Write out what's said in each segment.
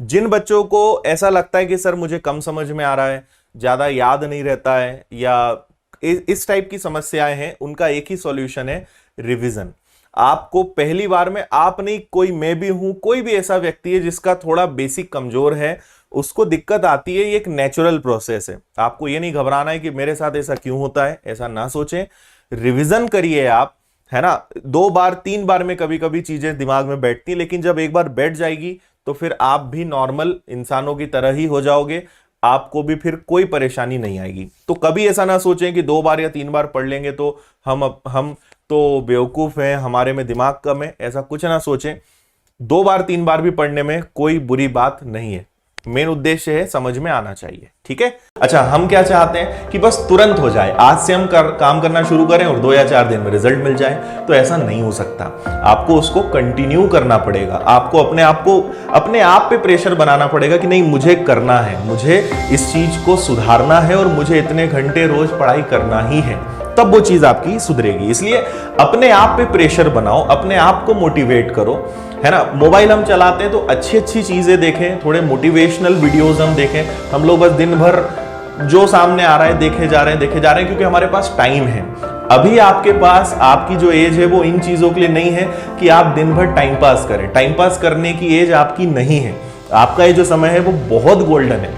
जिन बच्चों को ऐसा लगता है कि सर मुझे कम समझ में आ रहा है, ज्यादा याद नहीं रहता है, या इस टाइप की समस्याएं हैं, उनका एक ही सॉल्यूशन है, रिवीजन। आपको पहली बार में, आप नहीं, कोई मैं भी हूं, कोई भी ऐसा व्यक्ति है जिसका थोड़ा बेसिक कमजोर है, उसको दिक्कत आती है, ये एक नेचुरल प्रोसेस है। आपको ये नहीं घबराना है कि मेरे साथ ऐसा क्यों होता है, ऐसा ना सोचें। रिवीजन करिए आप, है ना। 2 बार 3 बार में कभी कभी चीजें दिमाग में बैठती, लेकिन जब एक बार बैठ जाएगी तो फिर आप भी नॉर्मल इंसानों की तरह ही हो जाओगे, आपको भी फिर कोई परेशानी नहीं आएगी। तो कभी ऐसा ना सोचें कि 2 बार या 3 बार पढ़ लेंगे तो हम तो बेवकूफ हैं, हमारे में दिमाग कम है, ऐसा कुछ ना सोचें। 2 बार 3 बार भी पढ़ने में कोई बुरी बात नहीं है। मेन उद्देश्य है समझ में आना चाहिए, ठीक है। अच्छा, हम क्या चाहते हैं कि बस तुरंत हो जाए, आज से हम काम करना शुरू करें और 2 या 4 दिन में रिजल्ट मिल जाए, तो ऐसा नहीं हो सकता। आपको उसको कंटिन्यू करना पड़ेगा। आपको अपने आप पे प्रेशर बनाना पड़ेगा कि नहीं, मुझे करना है, मुझे इस चीज को सुधारना है और मुझे इतने घंटे रोज पढ़ाई करना ही है, तब वो चीज आपकी सुधरेगी। इसलिए अपने आप पे प्रेशर बनाओ, अपने आप को मोटिवेट करो, है ना। मोबाइल हम चलाते हैं तो अच्छी अच्छी चीजें देखें, थोड़े मोटिवेशनल वीडियोस हम देखें। हम लोग बस दिन भर जो सामने आ रहा है देखे जा रहे हैं, क्योंकि हमारे पास टाइम है। अभी आपके पास, आपकी जो एज है वो इन चीजों के लिए नहीं है कि आप दिन भर टाइम पास करें। टाइम पास करने की एज आपकी नहीं है। आपका ये जो समय है वो बहुत गोल्डन है,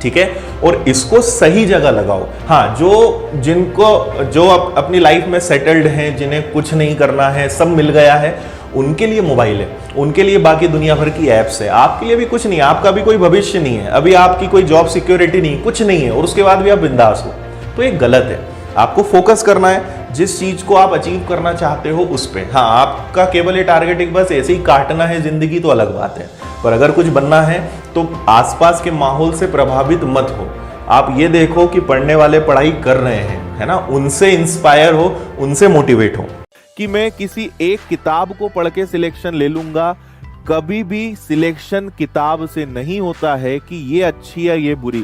ठीक है। और इसको सही जगह लगाओ। हाँ, जो अपनी लाइफ में सेटल्ड हैं, जिन्हें कुछ नहीं करना है, सब मिल गया है, उनके लिए मोबाइल है, उनके लिए बाकी दुनिया भर की एप्स है। आपके लिए भी कुछ नहीं है, आपका भी कोई भविष्य नहीं है, अभी आपकी कोई जॉब सिक्योरिटी नहीं, कुछ नहीं है, और उसके बाद भी आप बिंदास हो, तो ये गलत है। आपको फोकस करना है जिस चीज को आप अचीव करना चाहते हो उस पे। हाँ, आपका केवल ये टारगेट बस ऐसे ही काटना है जिंदगी, तो अलग बात है। पर अगर कुछ बनना है तो आसपास के माहौल से प्रभावित मत हो। आप ये देखो कि पढ़ने वाले पढ़ाई कर रहे हैं, है ना, उनसे इंस्पायर हो, उनसे मोटिवेट हो। कि मैं किसी एक किताब को पढ़ के सिलेक्शन ले लूंगा, कभी भी सिलेक्शन किताब से नहीं होता है कि ये अच्छी है ये बुरी।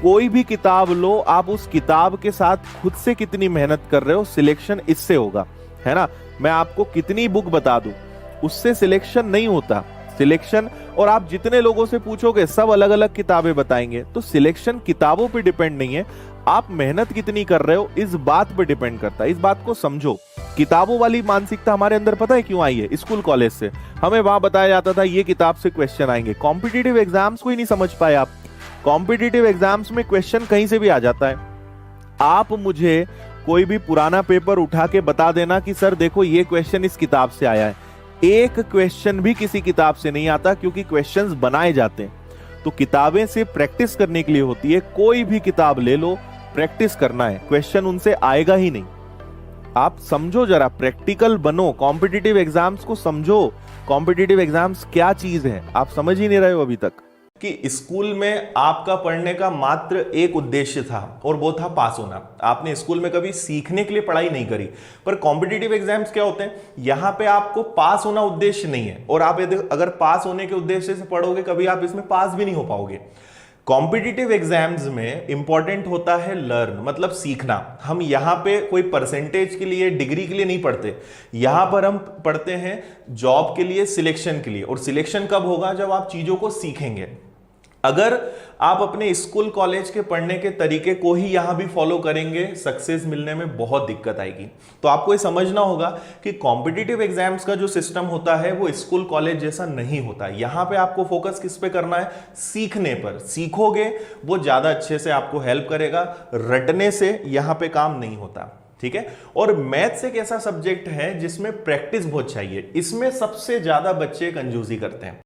कोई भी किताब लो, आप उस किताब के साथ खुद से कितनी मेहनत कर रहे हो, सिलेक्शन इससे होगा, है ना। मैं आपको कितनी बुक बता दूं, उससे सिलेक्शन नहीं होता। सिलेक्शन, और आप जितने लोगों से पूछोगे सब अलग अलग किताबें बताएंगे, तो सिलेक्शन किताबों पे डिपेंड नहीं है, आप मेहनत कितनी कर रहे हो इस बात पे डिपेंड करता है। इस बात को समझो। किताबों वाली मानसिकता हमारे अंदर पता है क्यों आई है? स्कूल कॉलेज से हमें वहां बताया जाता था ये किताब से क्वेश्चन आएंगे। कॉम्पिटिटिव एग्जाम्स को ही नहीं समझ पाए आप। कॉम्पिटिटिव एग्जाम्स में क्वेश्चन कहीं से भी आ जाता है। आप मुझे कोई भी पुराना पेपर उठा के बता देना कि सर देखो ये क्वेश्चन इस किताब से आया है, एक क्वेश्चन भी किसी किताब से नहीं आता, क्योंकि क्वेश्चंस बनाए जाते हैं। तो किताबें से प्रैक्टिस करने के लिए होती है। कोई भी किताब ले लो, प्रैक्टिस करना है, क्वेश्चन उनसे आएगा ही नहीं। आप समझो, जरा प्रैक्टिकल बनो, कॉम्पिटिटिव एग्जाम्स को समझो। कॉम्पिटिटिव एग्जाम्स क्या चीज है आप समझ ही नहीं रहे हो अभी तक। कि स्कूल में आपका पढ़ने का मात्र एक उद्देश्य था, और वो था पास होना। आपने स्कूल में कभी सीखने के लिए पढ़ाई नहीं करी। पर कॉम्पिटिटिव एग्जाम्स क्या होते हैं? यहां पे आपको पास होना उद्देश्य नहीं है, और आप अगर पास होने के उद्देश्य से पढ़ोगे, कभी आप इसमें पास भी नहीं हो पाओगे। कॉम्पिटिटिव एग्जाम्स में इंपॉर्टेंट होता है लर्न, मतलब सीखना। हम यहां पे कोई परसेंटेज के लिए, डिग्री के लिए नहीं पढ़ते। यहां पर हम पढ़ते हैं जॉब के लिए, सिलेक्शन के लिए। और सिलेक्शन कब होगा? जब आप चीजों को सीखेंगे। अगर आप अपने स्कूल कॉलेज के पढ़ने के तरीके को ही यहां भी फॉलो करेंगे, सक्सेस मिलने में बहुत दिक्कत आएगी। तो आपको ये समझना होगा कि कॉम्पिटिटिव एग्जाम्स का जो सिस्टम होता है वो स्कूल कॉलेज जैसा नहीं होता। यहां पे आपको फोकस किस पे करना है? सीखने पर। सीखोगे वो ज्यादा अच्छे से आपको हेल्प करेगा। रटने से यहां पे काम नहीं होता, ठीक है। और मैथ्स एक ऐसा सब्जेक्ट है जिसमें प्रैक्टिस बहुत चाहिए। इसमें सबसे ज्यादा बच्चे कंजूसी करते हैं।